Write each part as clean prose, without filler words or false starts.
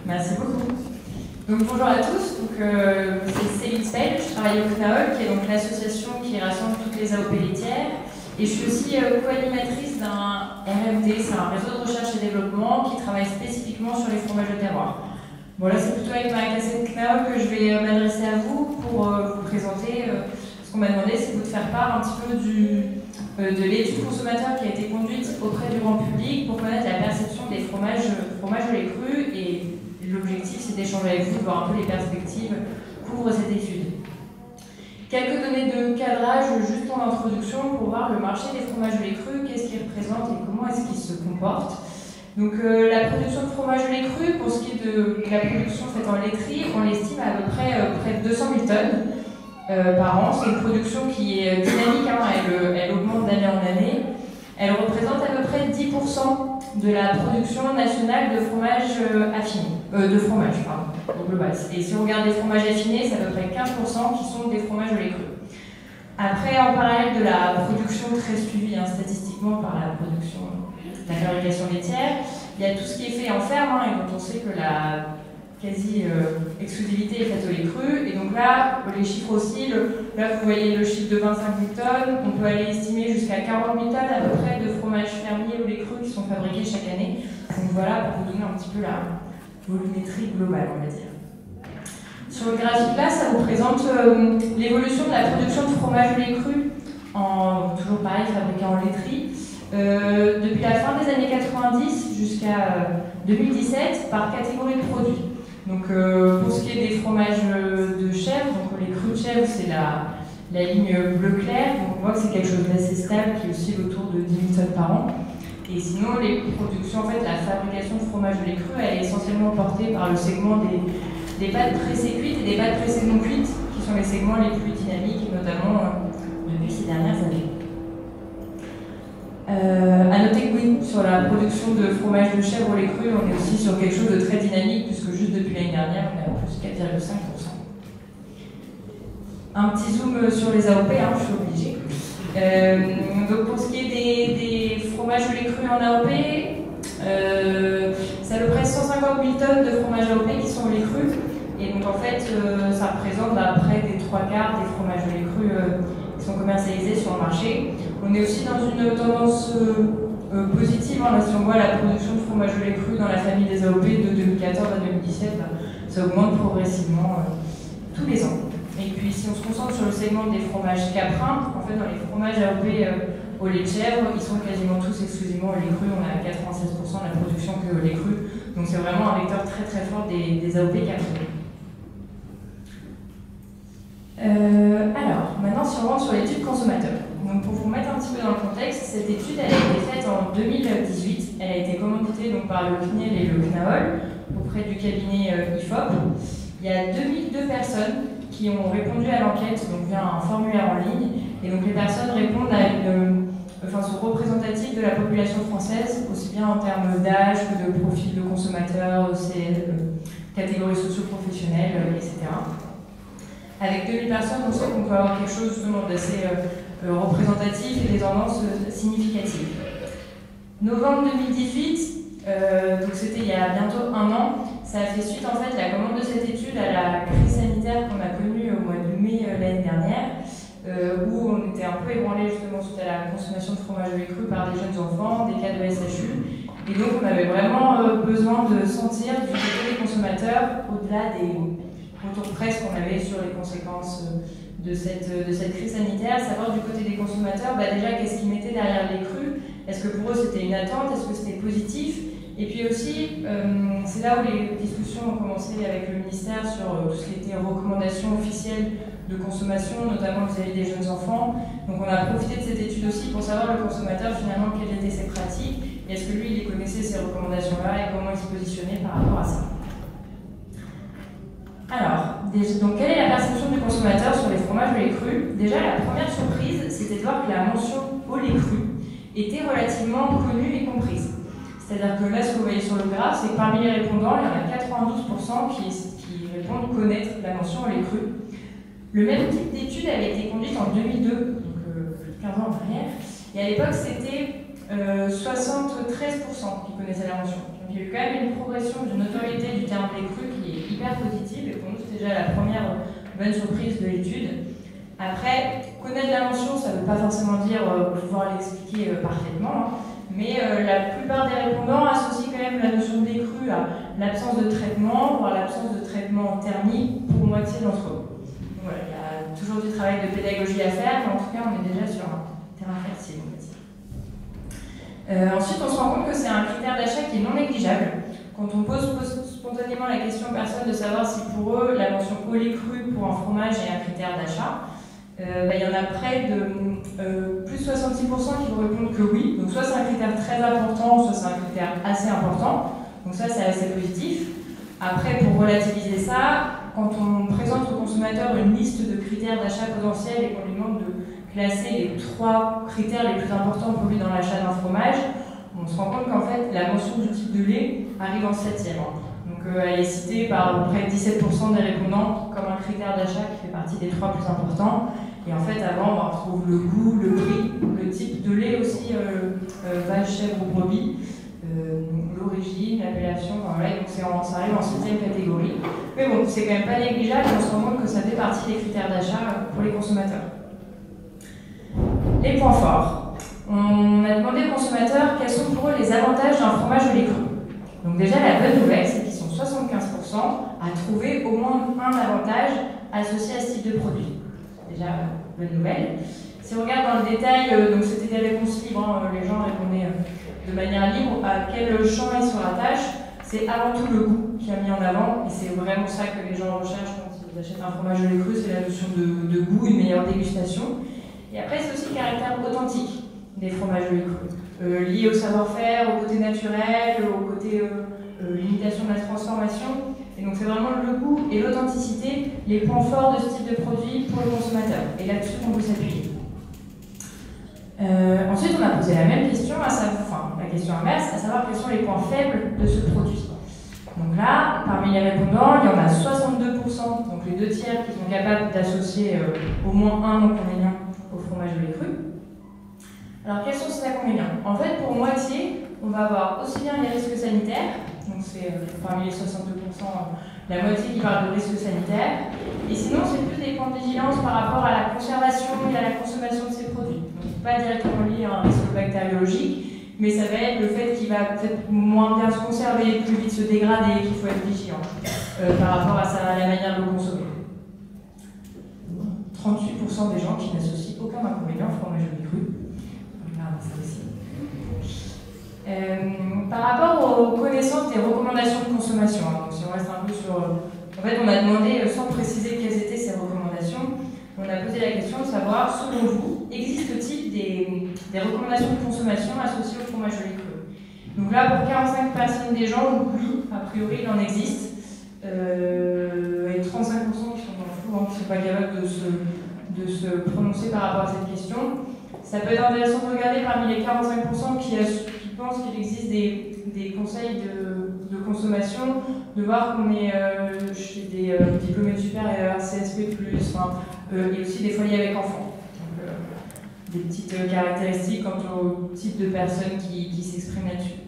Merci beaucoup. Donc, bonjour à tous, c'est Céline Spell, je travaille au CNAOL, qui est donc l'association qui rassemble toutes les AOP laitières. Et je suis aussi co-animatrice d'un RFD, c'est un réseau de recherche et développement qui travaille spécifiquement sur les fromages de terroir. Bon, là, c'est plutôt avec ma casquette CNAOL que je vais m'adresser à vous pour vous présenter. Ce qu'on m'a demandé, c'est de faire part un petit peu de l'étude consommateur qui a été conduite auprès du grand public pour connaître la perception des fromages au lait cru. Et l'objectif, c'est d'échanger avec vous, de voir un peu les perspectives qu'ouvre cette étude. Quelques données de cadrage juste en introduction pour voir le marché des fromages au lait cru, qu'est-ce qu'il représente et comment est-ce qu'il se comporte. Donc la production de fromage au lait cru, pour ce qui est de la production faite en laiterie, on l'estime à peu près près de 200 000 tonnes par an. C'est une production qui est dynamique, hein, elle augmente d'année en année. Elle représente à peu près 10% de la production nationale de fromage affiné, au global. Et si on regarde les fromages affinés, c'est à peu près 15% qui sont des fromages au lait cru. Après, en parallèle de la production très suivie statistiquement par la fabrication laitière, il y a tout ce qui est fait en ferme, et dont on sait que la quasi-exclusivité est faite au lait cru. Et donc là, les chiffres oscillent. Là, vous voyez le chiffre de 25 000 tonnes. On peut aller estimer jusqu'à 40 000 tonnes à peu près de fromages fermiers au lait cru qui sont fabriqués chaque année. Donc voilà, pour vous donner un petit peu la volumétrie globale, on va dire. Sur le graphique là, ça vous présente l'évolution de la production de fromage au lait cru, toujours pareil, fabriqué en laiterie, depuis la fin des années 90 jusqu'à 2017 par catégorie de produits. Donc pour ce qui est des fromages de chèvre, donc les crus de chèvre, c'est la ligne bleu clair, donc on voit que c'est quelque chose d'assez stable qui oscille autour de 10 000 tonnes par an. Et sinon, les productions, en fait, la fabrication de fromage de lait cru, elle est essentiellement portée par le segment des pâtes pressées cuites et des pâtes pressées non cuites, qui sont les segments les plus dynamiques, notamment depuis ces dernières années. À noter que oui, sur la production de fromage de chèvre au lait cru, on est aussi sur quelque chose de très dynamique, puisque juste depuis l'année dernière, on est à plus 4,5%. Un petit zoom sur les AOP, je suis obligée. Donc pour ce qui est des fromages au lait cru en AOP, c'est à peu près 150 000 tonnes de fromage AOP qui sont au lait cru. Et donc en fait, ça représente près des 3 quarts des fromages au lait cru qui sont commercialisés sur le marché. On est aussi dans une tendance positive. Si on voit la production de fromage au lait cru dans la famille des AOP de 2014 à 2017, ça augmente progressivement tous les ans. Et puis si on se concentre sur le segment des fromages caprins, en fait dans les fromages AOP au lait de chèvre, ils sont quasiment tous exclusivement au lait cru. On a 96% de la production que au lait cru. Donc c'est vraiment un vecteur très très fort des AOP caprins. Alors, maintenant si on rentre sur l'étude consommateur. Donc pour vous mettre un petit peu dans le contexte, cette étude elle a été faite en 2018. Elle a été commanditée donc, par le CNIL et le CNAOL auprès du cabinet IFOP. Il y a 2002 personnes qui ont répondu à l'enquête donc via un formulaire en ligne. Et donc les personnes répondent à sont représentatives de la population française, aussi bien en termes d'âge que de profil de consommateur, catégories socio-professionnelles, etc. Avec 2000 personnes, on sait qu'on peut avoir quelque chose d'assez représentatif et des tendances significatives. Novembre 2018, donc c'était il y a bientôt 1 an, ça a fait suite en fait la commande de cette étude à la crise sanitaire qu'on a connue au mois de mai l'année dernière, où on était un peu ébranlé justement suite à la consommation de fromage au lait cru par des jeunes enfants, des cas de SHU, et donc on avait vraiment besoin de sentir du côté des consommateurs, au-delà des retours presse qu'on avait sur les conséquences de cette crise sanitaire, savoir du côté des consommateurs déjà qu'est-ce qu'ils mettaient derrière les crus, est-ce que pour eux c'était une attente, est-ce que c'était positif, et puis aussi c'est là où les discussions ont commencé avec le ministère sur tout ce qui était recommandations officielles de consommation, notamment vis-à-vis des jeunes enfants. Donc on a profité de cette étude aussi pour savoir le consommateur finalement quelles étaient ses pratiques, et est-ce que lui il connaissait ces recommandations-là et comment il se positionnait par rapport à ça. Alors, donc quelle est la perception du consommateur sur les fromages au lait cru? Déjà, la première surprise, c'était de voir que la mention au lait cru était relativement connue et comprise. C'est-à-dire que là, ce que vous voyez sur le graphe, c'est que parmi les répondants, il y en a 92% qui répondent connaître la mention au lait cru. Le même type d'étude avait été conduite en 2002, donc plus de 15 ans en arrière, et à l'époque, c'était 73% qui connaissaient la mention. Donc il y a eu quand même une progression de notoriété du terme lait cru qui est hyper positive, et pour nous c'était déjà la première bonne surprise de l'étude. Après, connaître la mention, ça ne veut pas forcément dire pouvoir l'expliquer parfaitement, hein, mais la plupart des répondants associent quand même la notion de lait cru à l'absence de traitement, voire l'absence de traitement thermique pour moitié d'entre eux. Donc voilà, il y a toujours du travail de pédagogie à faire, mais en tout cas on est déjà sur un terrain fertile, on va dire. Ensuite, on se rend compte que c'est un critère d'achat qui est non négligeable. Quand on pose spontanément la question aux personnes de savoir si pour eux la mention au lait cru pour un fromage est un critère d'achat, il y en a près de plus de 66% qui vont répondre que oui. Donc soit c'est un critère très important, soit c'est un critère assez important. Donc ça c'est assez positif. Après, pour relativiser ça, quand on présente au consommateur une liste de critères d'achat potentiels et qu'on lui demande de classer les 3 critères les plus importants pour lui dans l'achat d'un fromage, on se rend compte qu'en fait la mention du type de lait arrive en 7e. Donc elle est citée par près de 17% des répondants comme un critère d'achat qui fait partie des 3 plus importants. Et en fait avant on retrouve le goût, le prix, le type de lait aussi, vache, chèvre ou brebis, l'origine, l'appellation, voilà, donc ça arrive en 7e catégorie. Mais bon, c'est quand même pas négligeable, on se rend compte que ça fait partie des critères d'achat pour les consommateurs. Les points forts. On a demandé aux consommateurs quels sont pour eux les avantages d'un fromage au lait cru. Donc déjà, la bonne nouvelle, c'est qu'ils sont 75% à trouver au moins un avantage associé à ce type de produit. Déjà, bonne nouvelle. Si on regarde dans le détail, donc c'était des réponses libres, hein, les gens répondaient de manière libre à quel champ ils se rattachent. C'est avant tout le goût qui a mis en avant, et c'est vraiment ça que les gens recherchent quand ils achètent un fromage au lait cru, c'est la notion de goût, une meilleure dégustation. Et après, c'est aussi le caractère authentique des fromages au lait cru, lié au savoir-faire, au côté naturel, au côté limitation de la transformation. Et donc c'est vraiment le goût et l'authenticité les points forts de ce type de produit pour le consommateur. Et là-dessus, on peut s'appuyer. Ensuite, on a posé la même question, la question inverse, à savoir quels sont les points faibles de ce produit. Donc là, parmi les répondants, il y en a 62%, donc les 2 tiers qui sont capables d'associer au moins un inconvénient au fromage au lait cru. Alors quels sont ces inconvénients? En fait, pour moitié, on va avoir aussi bien les risques sanitaires, donc c'est parmi les 62%, la moitié qui parle de risques sanitaires, et sinon c'est plus des points de vigilance par rapport à la conservation et à la consommation de ces produits. Donc pas directement lié à un risque bactériologique, mais ça va être le fait qu'il va peut-être moins bien se conserver, plus vite se dégrader, qu'il faut être vigilant par rapport à la manière de le consommer. 38% des gens qui n'associent aucun inconvénient au fromage au lait cru. Ça aussi. Par rapport aux connaissances des recommandations de consommation, donc si on reste un peu sur... En fait, on a demandé, sans préciser quelles étaient ces recommandations, on a posé la question de savoir, selon vous, existe-t-il des recommandations de consommation associées au fromage au lait cru? Donc là, pour 45% des gens, oui, a priori, il en existe. Et 35% qui sont dans le flou, qui ne sont pas capables de se prononcer par rapport à cette question. Ça peut être intéressant de regarder parmi les 45% qui pensent qu'il existe des conseils de consommation, de voir qu'on est chez des diplômés de supérieur, CSP+, et aussi des foyers avec enfants. Donc, des petites caractéristiques quant au type de personnes qui s'expriment là-dessus.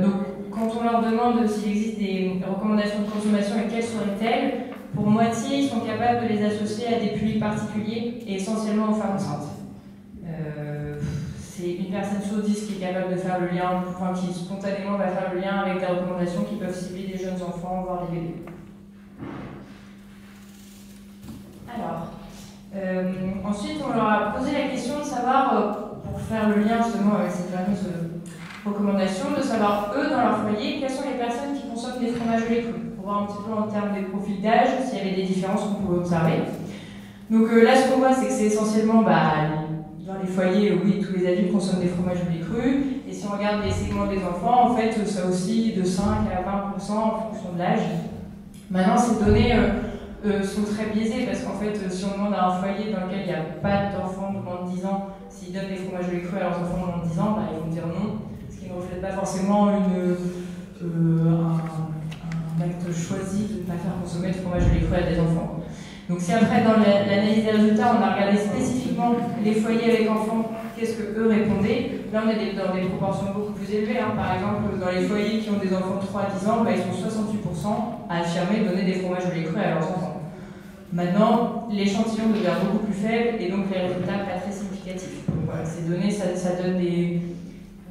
Donc, quand on leur demande s'il existe des recommandations de consommation et quelles seraient-elles, pour moitié, ils sont capables de les associer à des publics particuliers et essentiellement aux femmes enceintes. C'est une personne sur 10 qui est capable de faire le lien, qui spontanément va faire le lien avec des recommandations qui peuvent cibler des jeunes enfants, voire des bébés. Alors, ensuite, on leur a posé la question de savoir, pour faire le lien justement avec cette fameuse recommandation, de savoir, eux, dans leur foyer, quelles sont les personnes qui consomment des fromages au lait cru, pour voir un petit peu en termes des profils d'âge, s'il y avait des différences qu'on pouvait observer. Donc là, ce qu'on voit, c'est que c'est essentiellement, dans les foyers, oui, tous les adultes consomment des fromages au lait cru, et si on regarde les segments des enfants, en fait, ça oscille de 5 à 20% en fonction de l'âge. Maintenant, ces données sont très biaisées, parce qu'en fait, si on demande à un foyer dans lequel il n'y a pas d'enfants de moins de 10 ans, s'ils donnent des fromages au lait cru à leurs enfants de moins de 10 ans, ils vont dire non, ce qui ne reflète pas forcément un acte choisi de ne pas faire consommer de fromage au lait cru à des enfants. Donc si après, dans l'analyse des résultats, on a regardé spécifiquement les foyers avec enfants, qu'est-ce qu'eux répondaient, là on est dans des proportions beaucoup plus élevées. Hein. Par exemple, dans les foyers qui ont des enfants de 3 à 10 ans, bah, ils sont 68% à affirmer donner des fromages au lait cru à leurs enfants. Maintenant, l'échantillon devient beaucoup plus faible et donc les résultats pas très significatifs. Donc voilà, ces données, ça donne des...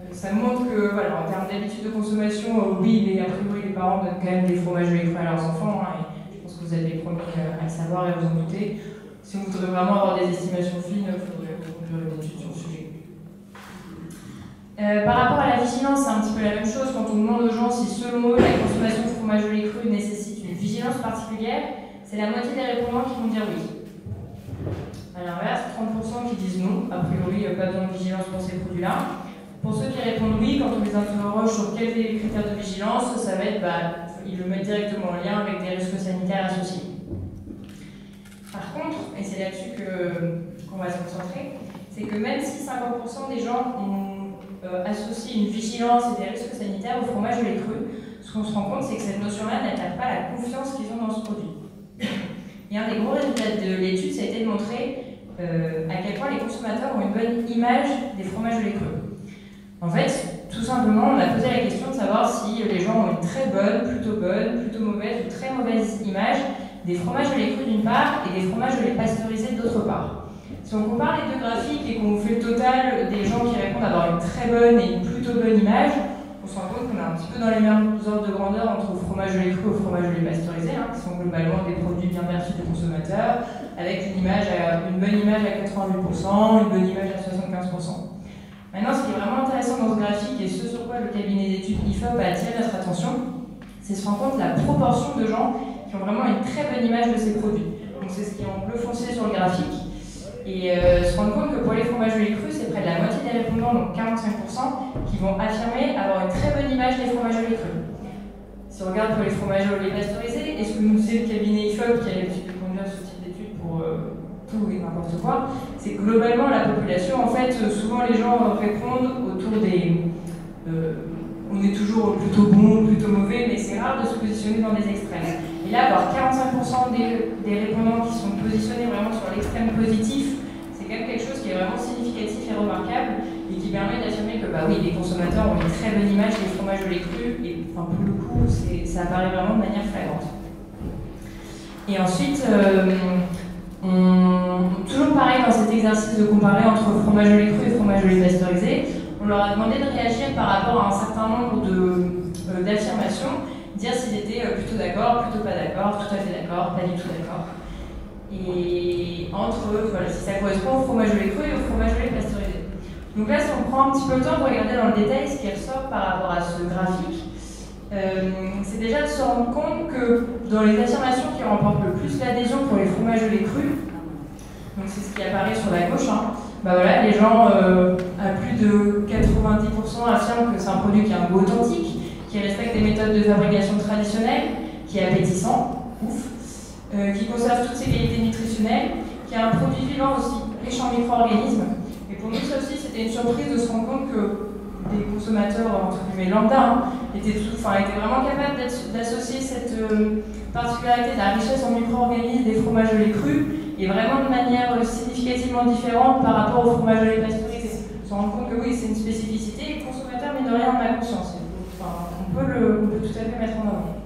Ça montre que, voilà, en termes d'habitude de consommation, oui, a priori, les parents donnent quand même des fromages au lait cru à leurs enfants. Hein, et je pense que vous êtes les premiers à le savoir et à vous en douter. Si vous voudrez vraiment avoir des estimations fines, il faudrait conduire une étude sur le sujet. Par rapport à la vigilance, c'est un petit peu la même chose. Quand on demande aux gens si, selon eux, la consommation de fromage au lait cru nécessite une vigilance particulière, c'est la moitié des répondants qui vont dire oui. À l'inverse, 30% qui disent non. A priori, pas besoin de vigilance pour ces produits-là. Pour ceux qui répondent oui, quand on les interroge sur quels sont les critères de vigilance, ça va être, ils le mettent directement en lien avec des risques sanitaires associés. Par contre, et c'est là-dessus qu'on va se concentrer, c'est que même si 50% des gens ont associé une vigilance et des risques sanitaires au fromage au lait cru, ce qu'on se rend compte, c'est que cette notion-là n'attaque pas la confiance qu'ils ont dans ce produit. Et un des gros résultats de l'étude, ça a été de montrer à quel point les consommateurs ont une bonne image des fromages au lait cru. En fait, tout simplement, on a posé la question de savoir si les gens ont une très bonne, plutôt mauvaise ou très mauvaise image des fromages au lait cru d'une part et des fromages au lait pasteurisé d'autre part. Si on compare les deux graphiques et qu'on fait le total des gens qui répondent avoir une très bonne et une plutôt bonne image, on se rend compte qu'on est un petit peu dans les mêmes ordres de grandeur entre le fromage au lait cru et le fromage au lait pasteurisé, hein, qui sont globalement des produits bien perçus des consommateurs, avec une bonne image à 88%, une bonne image à 75%. Maintenant, ce qui est vraiment intéressant dans ce graphique, et ce sur quoi le cabinet d'études IFOP a attiré notre attention, c'est se rendre compte de la proportion de gens qui ont vraiment une très bonne image de ces produits. Donc c'est ce qui est en bleu foncé sur le graphique. Et se rendre compte que pour les fromages au lait cru, c'est près de la moitié des répondants, donc 45%, qui vont affirmer avoir une très bonne image des fromages au lait cru. Si on regarde pour les fromages au lait pasteurisé, et ce que nous disait le cabinet IFOP, qui a l'habitude de conduire ce type d'études pour tout et n'importe quoi, c'est que globalement la population, en fait, souvent les gens répondent autour des... on est toujours plutôt bon, plutôt mauvais, mais c'est rare de se positionner dans des extrêmes. Et là, avoir 45% des répondants qui sont positionnés vraiment sur l'extrême positif, c'est quand même quelque chose qui est vraiment significatif et remarquable, et qui permet d'affirmer que oui, les consommateurs ont une très bonne image des fromages au lait cru, et pour le coup, ça apparaît vraiment de manière flagrante. Et ensuite, toujours pareil dans cet exercice de comparer entre fromage au lait cru et fromage au lait pasteurisé, on leur a demandé de réagir par rapport à un certain nombre d'affirmations, dire s'ils étaient plutôt d'accord, plutôt pas d'accord, tout à fait d'accord, pas du tout d'accord. Et entre eux, voilà, si ça correspond au fromage au lait cru et au fromage au lait pasteurisé. Donc là, si on prend un petit peu le temps de regarder dans le détail ce qui ressort par rapport à ce graphique, c'est déjà de se rendre compte que dans les affirmations qui remportent le plus l'adhésion pour les fromages au lait cru, donc c'est ce qui apparaît sur la gauche, hein, voilà, les gens à plus de 90% affirment que c'est un produit qui a un goût authentique, qui respecte des méthodes de fabrication traditionnelles, qui est appétissant, ouf, qui conserve toutes ses qualités nutritionnelles, qui a un produit vivant aussi riche en micro-organismes. Et pour nous, ça aussi, c'était une surprise de se rendre compte que des consommateurs, entre guillemets, lambda, étaient vraiment capables d'associer cette particularité de la richesse en micro-organismes des fromages au lait cru, et vraiment de manière significativement différente par rapport au fromage au lait pasteurisé. On se rend compte que oui, c'est une spécificité, et le consommateur, mine de rien, en a conscience. On peut tout à fait mettre en avant.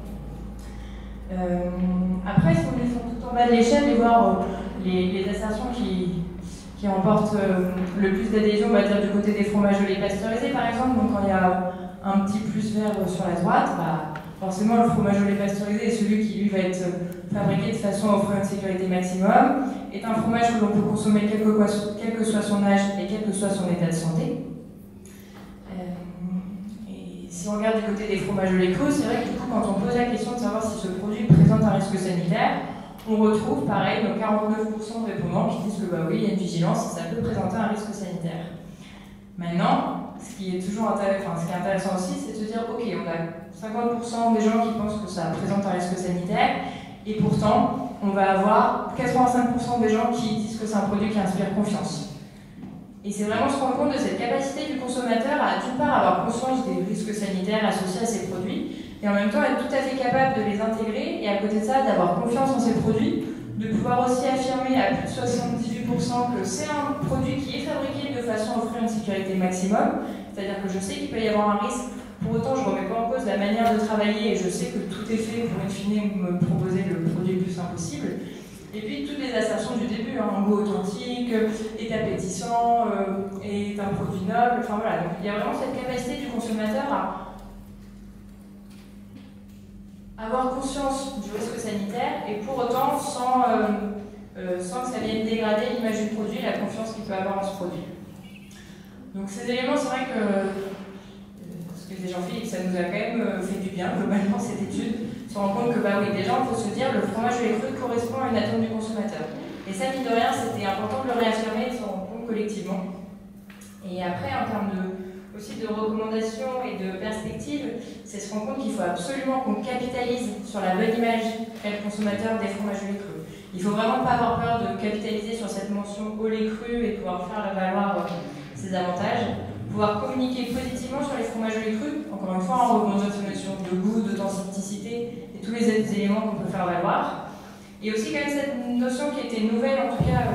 Après, si on descend tout en bas de l'échelle et voir les assertions qui emportent le plus d'adhésion, on va dire du côté des fromages au lait pasteurisé par exemple, donc quand il y a un petit plus vert sur la droite, forcément le fromage au lait pasteurisé est celui qui lui va être fabriqué de façon à offrir une sécurité maximum, est un fromage que l'on peut consommer quel que soit son âge et quel que soit son état de santé. Si on regarde du côté des fromages au lait cru, c'est vrai que du coup, quand on pose la question de savoir si ce produit présente un risque sanitaire, on retrouve pareil donc 49% de répondants qui disent que oui, il y a une vigilance et ça peut présenter un risque sanitaire. Maintenant, ce qui est intéressant aussi, c'est de se dire ok, on a 50% des gens qui pensent que ça présente un risque sanitaire, et pourtant, on va avoir 85% des gens qui disent que c'est un produit qui inspire confiance. Et c'est vraiment se rendre compte de cette capacité du consommateur à d'une part avoir conscience des risques sanitaires associés à ces produits, et en même temps être tout à fait capable de les intégrer, et à côté de ça, d'avoir confiance en ces produits, de pouvoir aussi affirmer à plus de 78% 98% que c'est un produit qui est fabriqué de façon à offrir une sécurité maximum, c'est-à-dire que je sais qu'il peut y avoir un risque, pour autant je ne remets pas en cause la manière de travailler et je sais que tout est fait pour in fine me proposer le produit le plus simple possible. Et puis toutes les assertions du début, un goût authentique, est appétissant, est un produit noble, enfin voilà, donc il y a vraiment cette capacité du consommateur à avoir conscience du risque sanitaire et pour autant sans que ça vienne dégrader l'image du produit et la confiance qu'il peut avoir en ce produit. Donc ces éléments, c'est vrai que ce que disait Jean-Philippe, ça nous a quand même fait du bien, globalement, cette étude, se rend compte que, bah oui, déjà, on peut se dire, le fromage au lait cru correspond à une attente du consommateur. Et ça, mine de rien, c'était important de le réaffirmer et de se rendre compte collectivement. Et après, en termes aussi de recommandations et de perspectives, c'est se rendre compte qu'il faut absolument qu'on capitalise sur la bonne image qu'a le consommateur des fromages au lait cru. Il ne faut vraiment pas avoir peur de capitaliser sur cette mention au lait cru et pouvoir faire valoir ses avantages. Pouvoir communiquer positivement sur les fromages au lait cru, encore une fois, en rebondir sur les notions de goût, d'authenticité et tous les autres éléments qu'on peut faire valoir. Et aussi quand même cette notion qui était nouvelle, en tout cas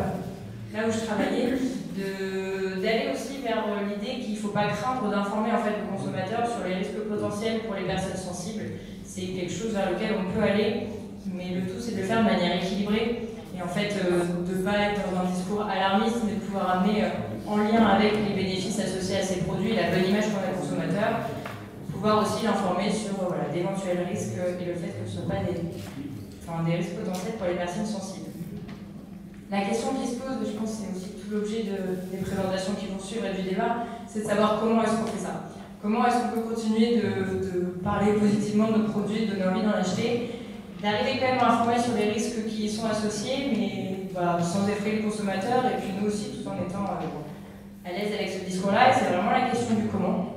là où je travaillais, d'aller aussi vers l'idée qu'il ne faut pas craindre d'informer en fait, le consommateur sur les risques potentiels pour les personnes sensibles. C'est quelque chose vers lequel on peut aller, mais le tout c'est de le faire de manière équilibrée et en fait de ne pas être dans un discours alarmiste, mais de pouvoir amener en lien avec les bénéfices associés à ces produits et la bonne image qu'on a au consommateur, pouvoir aussi l'informer sur d'éventuels risques et le fait que ce ne soient pas des risques potentiels pour les personnes sensibles. La question qui se pose, je pense que c'est aussi tout l'objet des présentations qui vont suivre et du débat, c'est de savoir comment est-ce qu'on fait ça. Comment est-ce qu'on peut continuer de parler positivement de nos produits, de donner envie d'en acheter, d'arriver quand même à informer sur les risques qui y sont associés, mais sans effrayer le consommateur, et puis nous aussi, tout en étant à l'aise avec ce discours-là, et c'est vraiment la question du comment.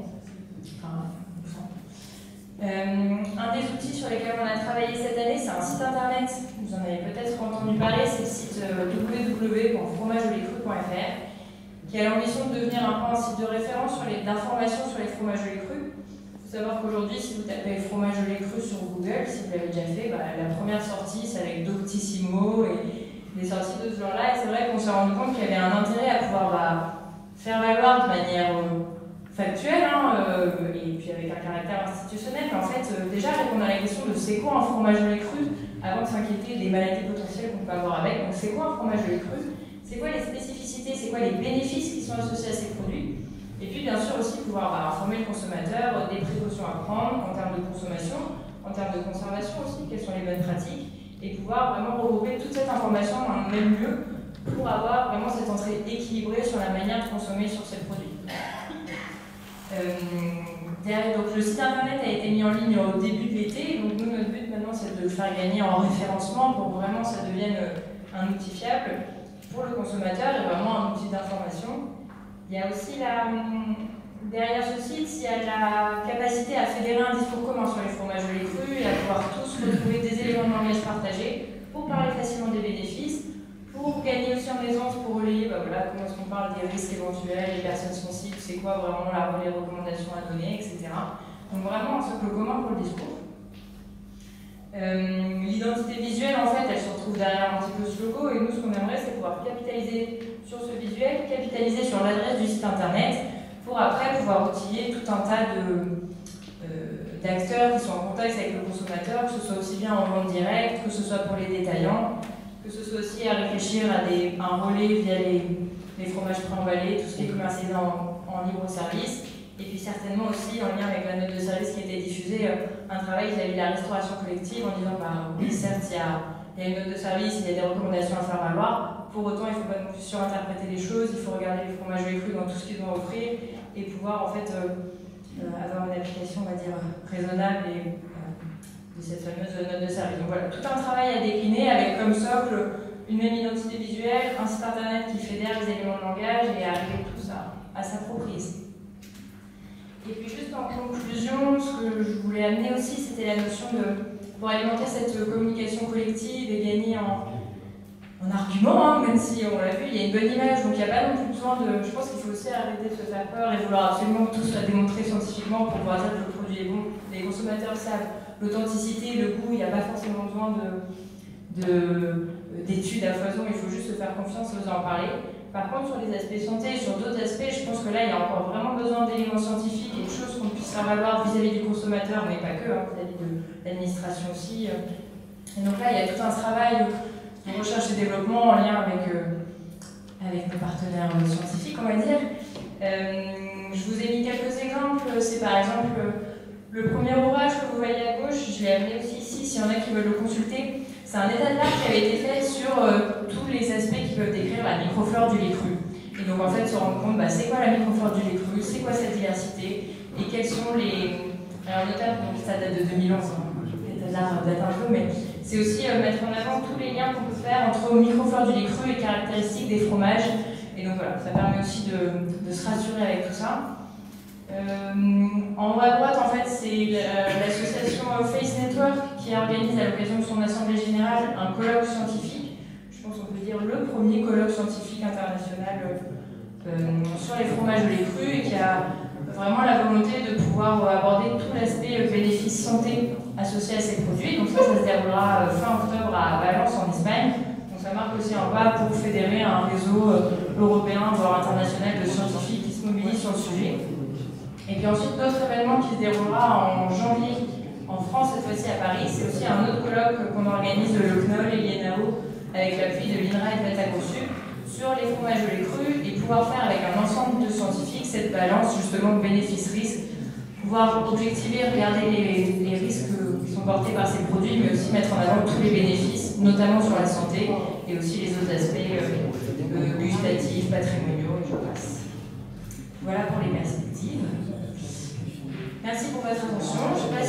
Un des outils sur lesquels on a travaillé cette année, c'est un site internet, vous en avez peut-être entendu parler, c'est le site www.fromageauletcru.fr, qui a l'ambition de devenir un site de référence d'information sur les fromages au lait cru. Il faut savoir qu'aujourd'hui, si vous tapez fromage au lait cru sur Google, si vous l'avez déjà fait, la première sortie, c'est avec Doctissimo et des sorties de ce genre-là. Et c'est vrai qu'on s'est rendu compte qu'il y avait un intérêt à pouvoir faire valoir de manière factuelle, et puis avec un caractère institutionnel, mais en fait, déjà répondre à la question de c'est quoi un fromage au lait cru, avant de s'inquiéter des maladies potentielles qu'on peut avoir avec. Donc c'est quoi un fromage au lait cru? C'est quoi les spécificités? C'est quoi les bénéfices qui sont associés à ces produits? Et puis bien sûr aussi pouvoir informer le consommateur des précautions à prendre en termes de consommation, en termes de conservation aussi, quelles sont les bonnes pratiques, et pouvoir vraiment regrouper toute cette information dans un même lieu pour avoir vraiment cette entrée équilibrée sur la manière de consommer sur ces produits. Donc le site internet a été mis en ligne au début de l'été, donc nous notre but maintenant c'est de le faire gagner en référencement pour que vraiment ça devienne un outil fiable pour le consommateur et vraiment un outil d'information. Il y a aussi derrière ce site, il y a la capacité à fédérer un discours commun sur les fromages au lait cru et à pouvoir tous retrouver des éléments de langage partagés pour parler facilement des bénéfices, pour gagner aussi en aisance, pour relayer comment est-ce qu'on parle des risques éventuels, les personnes sensibles, c'est quoi vraiment les recommandations à donner, etc. Donc vraiment un socle commun pour le discours. L'identité visuelle, en fait, elle se retrouve derrière un petit peu ce logo, et nous, ce qu'on aimerait, c'est pouvoir capitaliser sur ce visuel, capitaliser sur l'adresse du site internet, pour après pouvoir outiller tout un tas d'acteurs qui sont en contact avec le consommateur, que ce soit aussi bien en vente directe, que ce soit pour les détaillants, que ce soit aussi à réfléchir à un relais via les fromages préemballés, tout ce qui est commercialisé en libre service, et puis certainement aussi en lien avec la note de service qui a été diffusée, un travail vis-à-vis de la restauration collective en disant oui, certes, il y a une note de service, il y a des recommandations à faire valoir, pour autant il ne faut pas non plus surinterpréter les choses, il faut regarder les fromages au lait cru dans tout ce qu'ils doivent offrir et pouvoir en fait avoir une application, on va dire, raisonnable de cette fameuse note de service. Donc voilà, tout un travail à décliner avec comme socle une même identité visuelle, un site internet qui fédère les éléments de langage et arriver tout ça à sa prise. Et puis juste en conclusion, ce que je voulais amener aussi, c'était la notion pour alimenter cette communication collective et gagner en argument, même si on l'a vu, il y a une bonne image, donc il n'y a pas non plus besoin de... Je pense qu'il faut aussi arrêter de se faire peur et vouloir absolument que tout soit démontré scientifiquement pour pouvoir dire que le produit est bon. Les consommateurs savent l'authenticité, le goût, il n'y a pas forcément besoin d'études à foison, il faut juste se faire confiance et oser en parler. Par contre, sur les aspects santé, sur d'autres aspects, je pense que là, il y a encore vraiment besoin d'éléments scientifiques et de choses qu'on puisse faire valoir vis-à-vis des consommateurs, mais pas que, hein, vis-à-vis de l'administration aussi. Et donc là, il y a tout un travail de recherche et développement en lien avec nos partenaires scientifiques, on va dire. Je vous ai mis quelques exemples. C'est par exemple le premier ouvrage que vous voyez à gauche, je l'ai amené aussi ici, s'il y en a qui veulent le consulter. C'est un état de l'art qui avait été fait sur tous les aspects qui peuvent décrire la microflore du lait cru. Et donc en fait, se rendre compte, c'est quoi la microflore du lait cru, c'est quoi cette diversité, et quels sont les... Alors notamment, ça date de 2011, hein. L'état de l'art date un peu, mais c'est aussi mettre en avant tous les liens qu'on peut faire entre microflore du lait cru et caractéristiques des fromages. Et donc voilà, ça permet aussi de se rassurer avec tout ça. En haut à droite, en fait, c'est l'association Face Network qui organise à l'occasion de son assemblée générale un colloque scientifique. Je pense qu'on peut dire le premier colloque scientifique international sur les fromages de lait cru et qui a vraiment la volonté de pouvoir aborder tout l'aspect bénéfice santé associé à ces produits. Donc ça se déroulera fin octobre à Valence en Espagne. Donc ça marque aussi un pas pour fédérer un réseau européen, voire international de scientifiques qui se mobilisent sur le sujet. Et puis ensuite, d'autres événements qui se déroulera en janvier en France, cette fois-ci à Paris. C'est aussi un autre colloque qu'on organise de l'OCNOL et l'INAO avec l'appui de l'INRA et de Dataconsul sur les fromages de lait cru et pouvoir faire avec un ensemble de scientifiques cette balance justement bénéfice-risque, pouvoir objectiver, regarder les risques qui sont portés par ces produits, mais aussi mettre en avant tous les bénéfices, notamment sur la santé et aussi les autres aspects gustatifs, patrimoniaux et je passe. Voilà pour les perspectives. Merci pour votre attention. Je sais pas